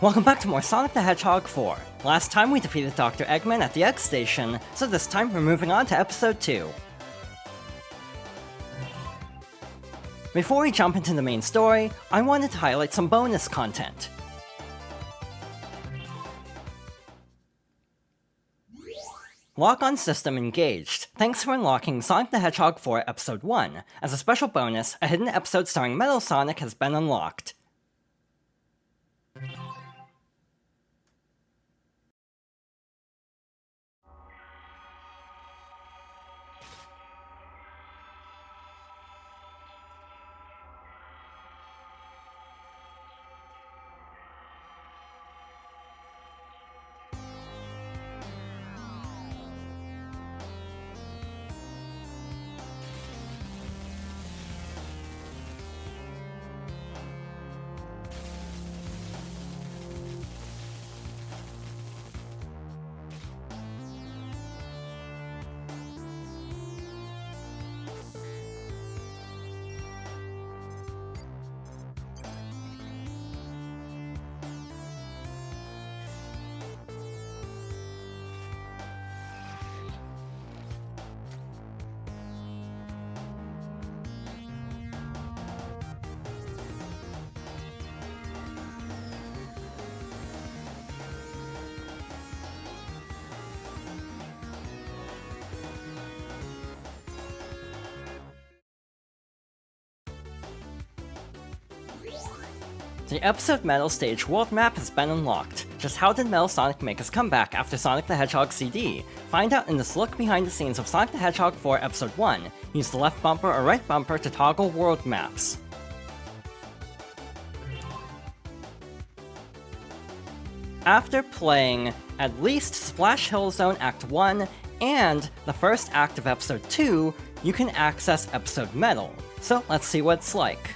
Welcome back to more Sonic the Hedgehog 4. Last time we defeated Dr. Eggman at the Egg Station, so this time we're moving on to Episode 2. Before we jump into the main story, I wanted to highlight some bonus content. Lock-on system engaged. Thanks for unlocking Sonic the Hedgehog 4 Episode 1. As a special bonus, a hidden episode starring Metal Sonic has been unlocked. The Episode Metal Stage world map has been unlocked. Just how did Metal Sonic make his comeback after Sonic the Hedgehog CD? Find out in this look behind the scenes of Sonic the Hedgehog 4 Episode 1. Use the left bumper or right bumper to toggle world maps. After playing at least Splash Hill Zone Act 1 and the first act of Episode 2, you can access Episode Metal. So let's see what it's like.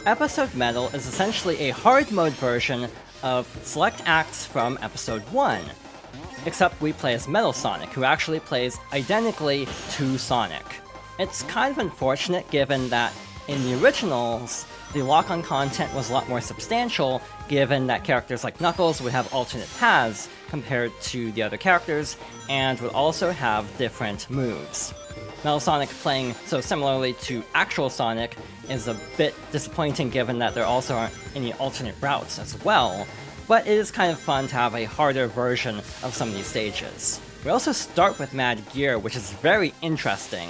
Episode Metal is essentially a hard mode version of select acts from Episode 1, except we play as Metal Sonic, who actually plays identically to Sonic. It's kind of unfortunate given that in the originals, the lock-on content was a lot more substantial, given that characters like Knuckles would have alternate paths compared to the other characters, and would also have different moves. Metal Sonic playing so similarly to actual Sonic is a bit disappointing given that there also aren't any alternate routes as well, but it is kind of fun to have a harder version of some of these stages. We also start with Mad Gear, which is very interesting.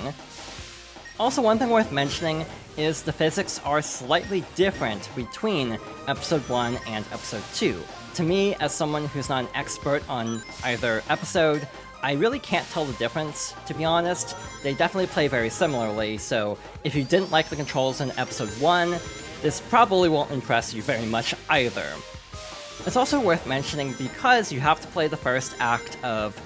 Also, one thing worth mentioning is the physics are slightly different between Episode 1 and Episode 2. To me, as someone who's not an expert on either episode, I really can't tell the difference, to be honest. They definitely play very similarly, so if you didn't like the controls in Episode 1, this probably won't impress you very much either. It's also worth mentioning because you have to play the first act of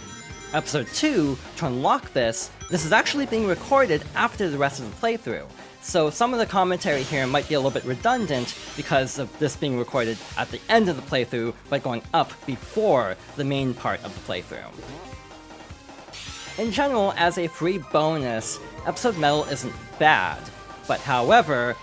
Episode 2 to unlock this is actually being recorded after the rest of the playthrough. So some of the commentary here might be a little bit redundant because of this being recorded at the end of the playthrough, but going up before the main part of the playthrough. In general, as a free bonus, Episode Metal isn't bad, but however,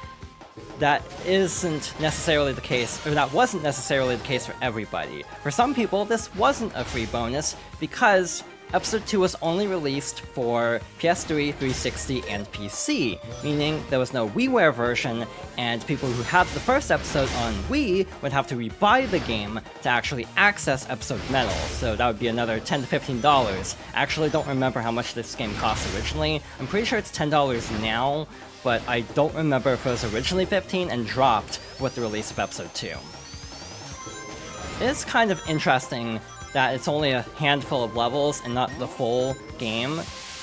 that isn't necessarily the case, or that wasn't necessarily the case for everybody. For some people, this wasn't a free bonus because Episode 2 was only released for PS3, 360, and PC, meaning there was no WiiWare version, and people who had the first episode on Wii would have to rebuy the game to actually access Episode Metal, so that would be another $10 to $15. I actually don't remember how much this game cost originally. I'm pretty sure it's $10 now, but I don't remember if it was originally $15 and dropped with the release of Episode 2. It's kind of interesting that it's only a handful of levels and not the full game.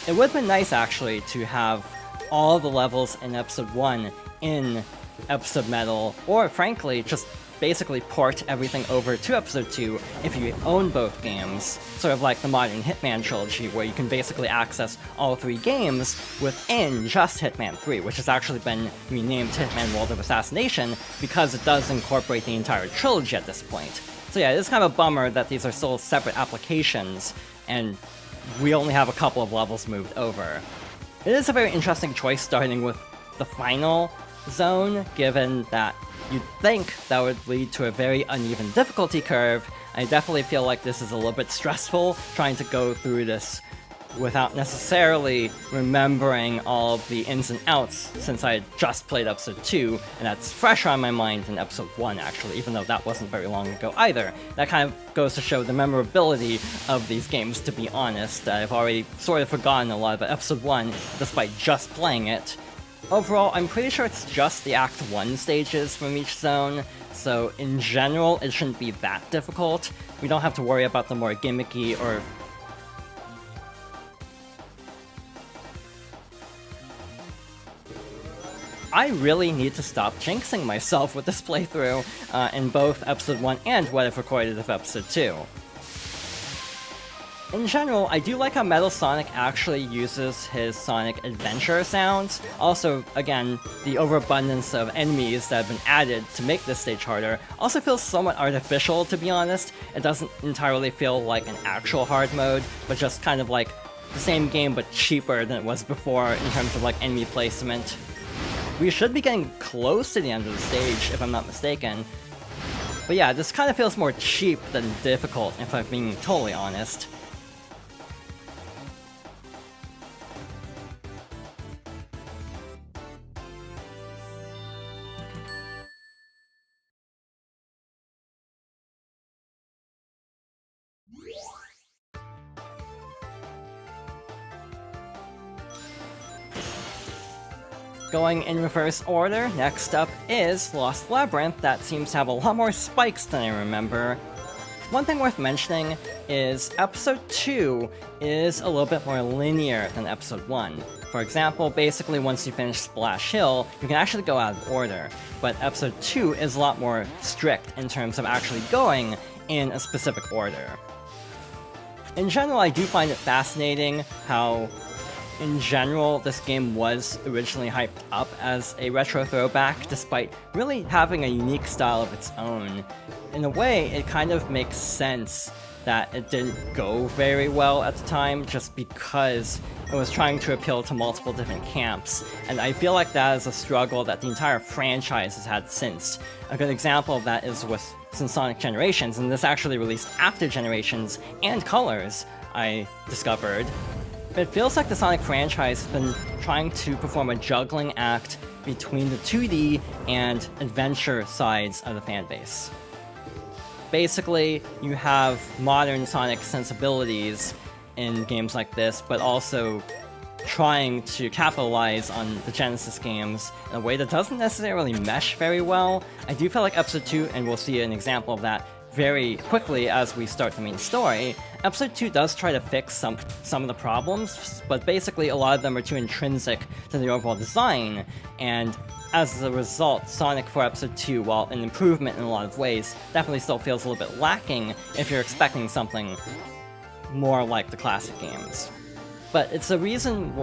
It would have been nice, actually, to have all the levels in Episode 1 in Episode Metal, or frankly, just basically port everything over to Episode 2 if you own both games, sort of like the modern Hitman trilogy, where you can basically access all 3 games within just Hitman 3, which has actually been renamed Hitman World of Assassination because it does incorporate the entire trilogy at this point. So yeah, it's kind of a bummer that these are still separate applications, and we only have a couple of levels moved over. It is a very interesting choice starting with the final zone, given that you'd think that would lead to a very uneven difficulty curve. I definitely feel like this is a little bit stressful, trying to go through this without necessarily remembering all of the ins and outs, since I had just played Episode 2, and that's fresher on my mind than Episode 1, actually, even though that wasn't very long ago either. That kind of goes to show the memorability of these games, to be honest. I've already sort of forgotten a lot about Episode 1, despite just playing it. Overall, I'm pretty sure it's just the Act 1 stages from each zone, so in general, it shouldn't be that difficult. We don't have to worry about the more gimmicky or I really need to stop jinxing myself with this playthrough in both Episode 1 and what I've recorded of Episode 2. In general, I do like how Metal Sonic actually uses his Sonic Adventure sounds. Also, again, the overabundance of enemies that have been added to make this stage harder also feels somewhat artificial, to be honest. It doesn't entirely feel like an actual hard mode, but just kind of like the same game but cheaper than it was before in terms of like enemy placement. We should be getting close to the end of the stage, if I'm not mistaken. But yeah, this kind of feels more cheap than difficult, if I'm being totally honest. Going in reverse order, next up is Lost Labyrinth, that seems to have a lot more spikes than I remember. One thing worth mentioning is Episode 2 is a little bit more linear than Episode 1. For example, basically once you finish Splash Hill, you can actually go out of order, but Episode 2 is a lot more strict in terms of actually going in a specific order. In general, I do find it fascinating how in general, this game was originally hyped up as a retro throwback, despite really having a unique style of its own. In a way, it kind of makes sense that it didn't go very well at the time, just because it was trying to appeal to multiple different camps, and I feel like that is a struggle that the entire franchise has had since. A good example of that is with Sonic Generations, and this actually released after Generations and Colors, I discovered. It feels like the Sonic franchise has been trying to perform a juggling act between the 2D and adventure sides of the fanbase. Basically, you have modern Sonic sensibilities in games like this, but also trying to capitalize on the Genesis games in a way that doesn't necessarily mesh very well. I do feel like Episode 2, and we'll see an example of that very quickly as we start the main story, Episode 2 does try to fix some of the problems, but basically a lot of them are too intrinsic to the overall design, and as a result, Sonic for Episode 2, while an improvement in a lot of ways, definitely still feels a little bit lacking if you're expecting something more like the classic games. But it's the reason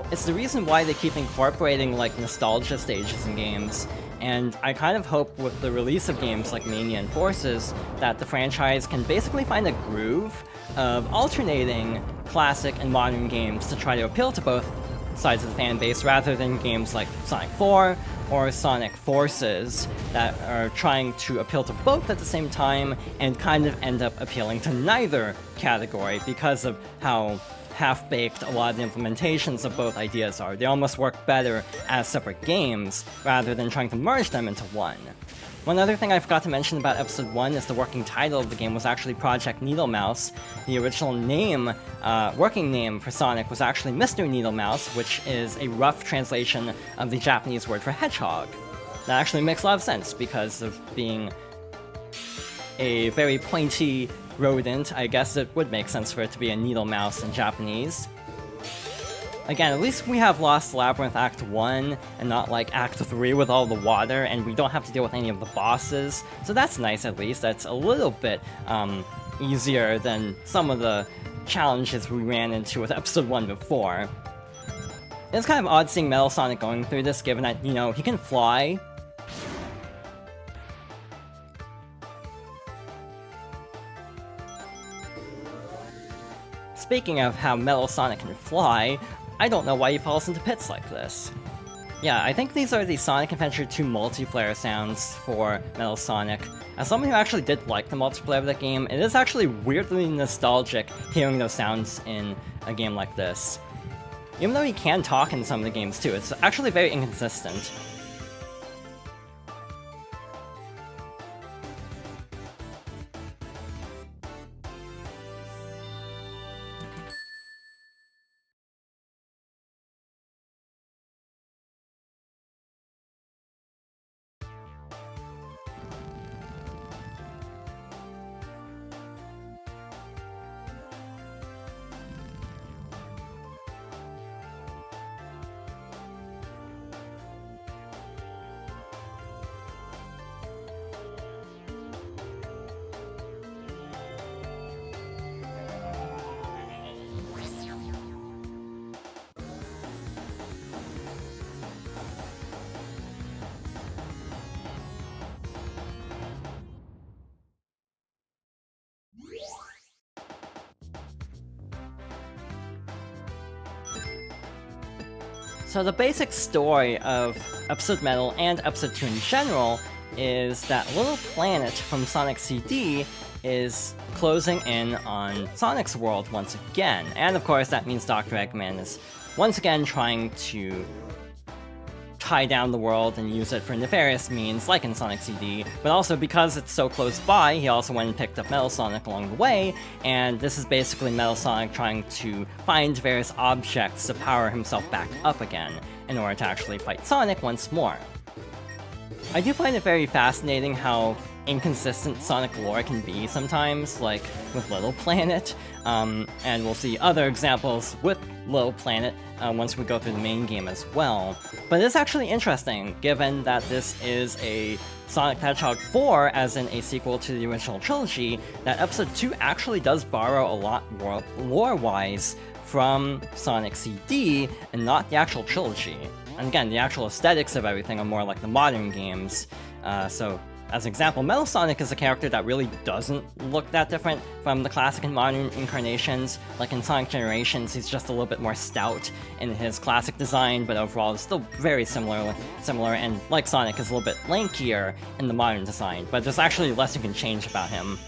why they keep incorporating like nostalgia stages in games, and I kind of hope with the release of games like Mania and Forces that the franchise can basically find a groove of alternating classic and modern games to try to appeal to both sides of the fan base, rather than games like Sonic 4 or Sonic Forces that are trying to appeal to both at the same time and kind of end up appealing to neither category because of how half-baked a lot of the implementations of both ideas are. They almost work better as separate games, rather than trying to merge them into one. One other thing I forgot to mention about Episode 1 is the working title of the game was actually Project Needlemouse. The original name, working name for Sonic was actually Mr. Needlemouse, which is a rough translation of the Japanese word for hedgehog. That actually makes a lot of sense because of being a very pointy rodent. I guess it would make sense for it to be a needle mouse in Japanese. Again, at least we have Lost Labyrinth Act 1, and not like Act 3 with all the water, and we don't have to deal with any of the bosses, so that's nice at least. That's a little bit easier than some of the challenges we ran into with Episode 1 before. It's kind of odd seeing Metal Sonic going through this, given that, you know, he can fly. Speaking of how Metal Sonic can fly, I don't know why he falls into pits like this. Yeah, I think these are the Sonic Adventure 2 multiplayer sounds for Metal Sonic. As someone who actually did like the multiplayer of the game, it is actually weirdly nostalgic hearing those sounds in a game like this. Even though he can talk in some of the games too, it's actually very inconsistent. So the basic story of Episode Metal and Episode 2 in general is that Little Planet from Sonic CD is closing in on Sonic's world once again. And of course that means Dr. Eggman is once again trying to tie down the world and use it for nefarious means, like in Sonic CD, but also because it's so close by, he also went and picked up Metal Sonic along the way, and this is basically Metal Sonic trying to find various objects to power himself back up again, in order to actually fight Sonic once more. I do find it very fascinating how inconsistent Sonic lore can be sometimes, like with Little Planet, and we'll see other examples with Little Planet once we go through the main game as well. But it's actually interesting, given that this is a Sonic the Hedgehog 4, as in a sequel to the original trilogy, that Episode 2 actually does borrow a lot more lore-wise from Sonic CD, and not the actual trilogy. And again, the actual aesthetics of everything are more like the modern games, so as an example, Metal Sonic is a character that really doesn't look that different from the classic and modern incarnations. Like in Sonic Generations, he's just a little bit more stout in his classic design, but overall it's still very similar, and like Sonic, is a little bit lankier in the modern design, but there's actually less you can change about him.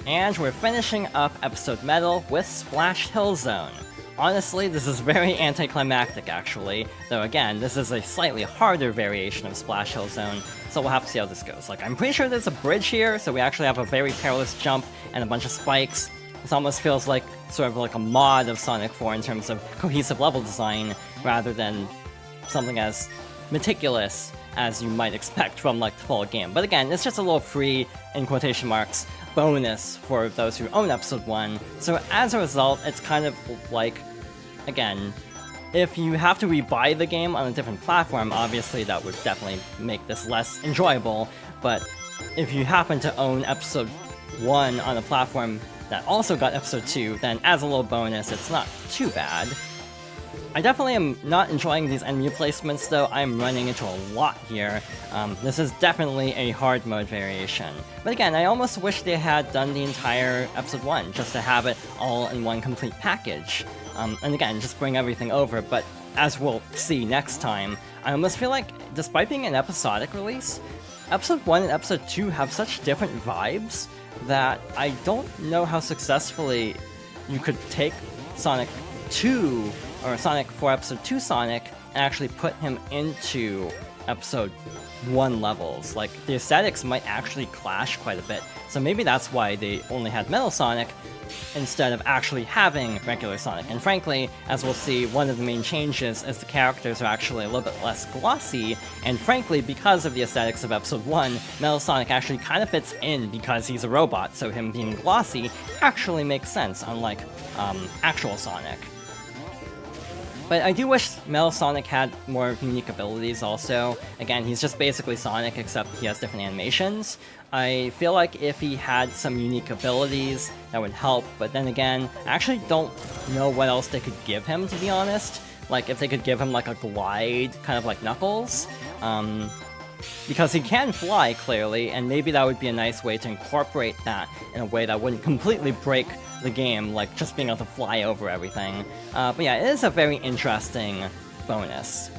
And we're finishing up Episode Metal with Splash Hill Zone. Honestly, this is very anticlimactic actually, though again, this is a slightly harder variation of Splash Hill Zone, so we'll have to see how this goes. Like, I'm pretty sure there's a bridge here, so we actually have a very perilous jump and a bunch of spikes. This almost feels like sort of like a mod of Sonic 4 in terms of cohesive level design, rather than something as meticulous as you might expect from like the full game. But again, it's just a little free, in quotation marks, bonus for those who own Episode 1, so as a result, it's kind of like, again, If you have to rebuy the game on a different platform, obviously that would definitely make this less enjoyable, but if you happen to own Episode 1 on a platform that also got Episode 2, then as a little bonus, it's not too bad. I definitely am not enjoying these enemy placements though. I'm running into a lot here. This is definitely a hard mode variation. But again, I almost wish they had done the entire Episode 1, just to have it all in one complete package. And again, just bring everything over, but as we'll see next time, I almost feel like, despite being an episodic release, Episode 1 and Episode 2 have such different vibes that I don't know how successfully you could take Sonic 2, or Sonic for Episode 2 Sonic, and actually put him into Episode 1 levels. Like, the aesthetics might actually clash quite a bit, so maybe that's why they only had Metal Sonic instead of actually having regular Sonic. And frankly, as we'll see, one of the main changes is the characters are actually a little bit less glossy, and frankly, because of the aesthetics of Episode 1, Metal Sonic actually kind of fits in because he's a robot, so him being glossy actually makes sense, unlike actual Sonic. But I do wish Metal Sonic had more unique abilities also. Again, he's just basically Sonic, except he has different animations. I feel like if he had some unique abilities, that would help, but then again, I actually don't know what else they could give him, to be honest. Like, if they could give him like a glide, kind of like Knuckles. Because he can fly, clearly, and maybe that would be a nice way to incorporate that in a way that wouldn't completely break the game, like just being able to fly over everything. But yeah, it is a very interesting bonus.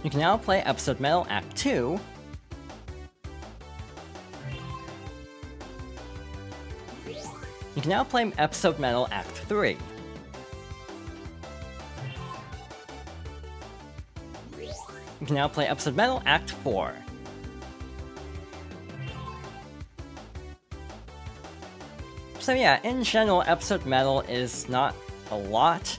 You can now play Episode Metal Act 2. You can now play Episode Metal Act 3. You can now play Episode Metal Act 4. So yeah, in general, Episode Metal is not a lot.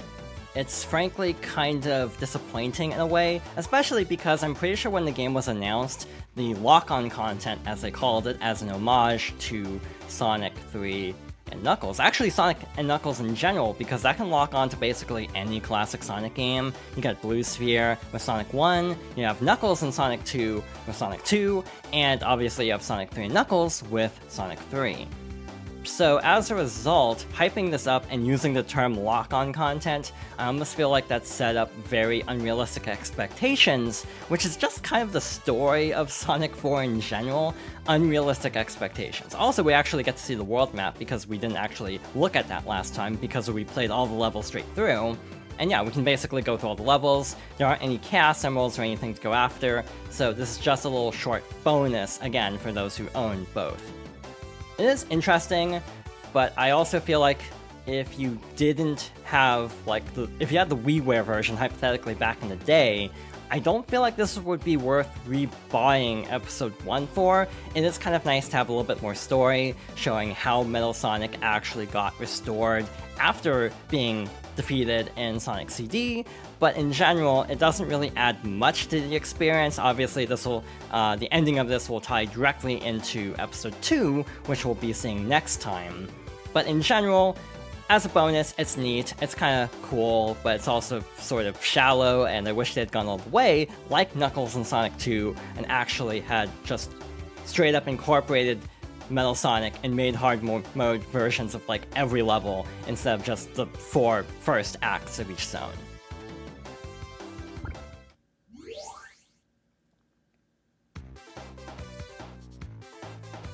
It's frankly kind of disappointing in a way, especially because I'm pretty sure when the game was announced, the lock-on content, as they called it, as an homage to Sonic 3 and Knuckles. Actually, Sonic and Knuckles in general, because that can lock on to basically any classic Sonic game. You got Blue Sphere with Sonic 1, you have Knuckles in Sonic 2 with Sonic 2, and obviously you have Sonic 3 and Knuckles with Sonic 3. So as a result, hyping this up and using the term lock-on content, I almost feel like that set up very unrealistic expectations, which is just kind of the story of Sonic 4 in general, unrealistic expectations. Also, we actually get to see the world map because we didn't actually look at that last time because we played all the levels straight through. And yeah, we can basically go through all the levels, there aren't any Chaos Emeralds or anything to go after, so this is just a little short bonus, again, for those who own both. It is interesting, but I also feel like if you didn't have, like, if you had the WiiWare version, hypothetically, back in the day, I don't feel like this would be worth rebuying Episode 1 for. It is kind of nice to have a little bit more story, showing how Metal Sonic actually got restored after being defeated in Sonic CD, but in general, it doesn't really add much to the experience. Obviously, this will, the ending of this will tie directly into Episode 2, which we'll be seeing next time. But in general, as a bonus, it's neat, it's kind of cool, but it's also sort of shallow, and I wish they had gone all the way, like Knuckles in Sonic 2, and actually had just straight up incorporated Metal Sonic and made hard mode versions of like every level instead of just the 4 first acts of each zone.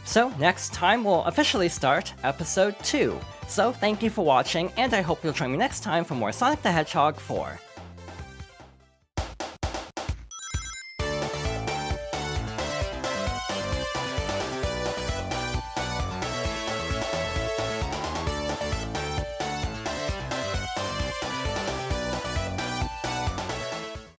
So next time we'll officially start episode 2. So thank you for watching, and I hope you'll join me next time for more Sonic the Hedgehog 4.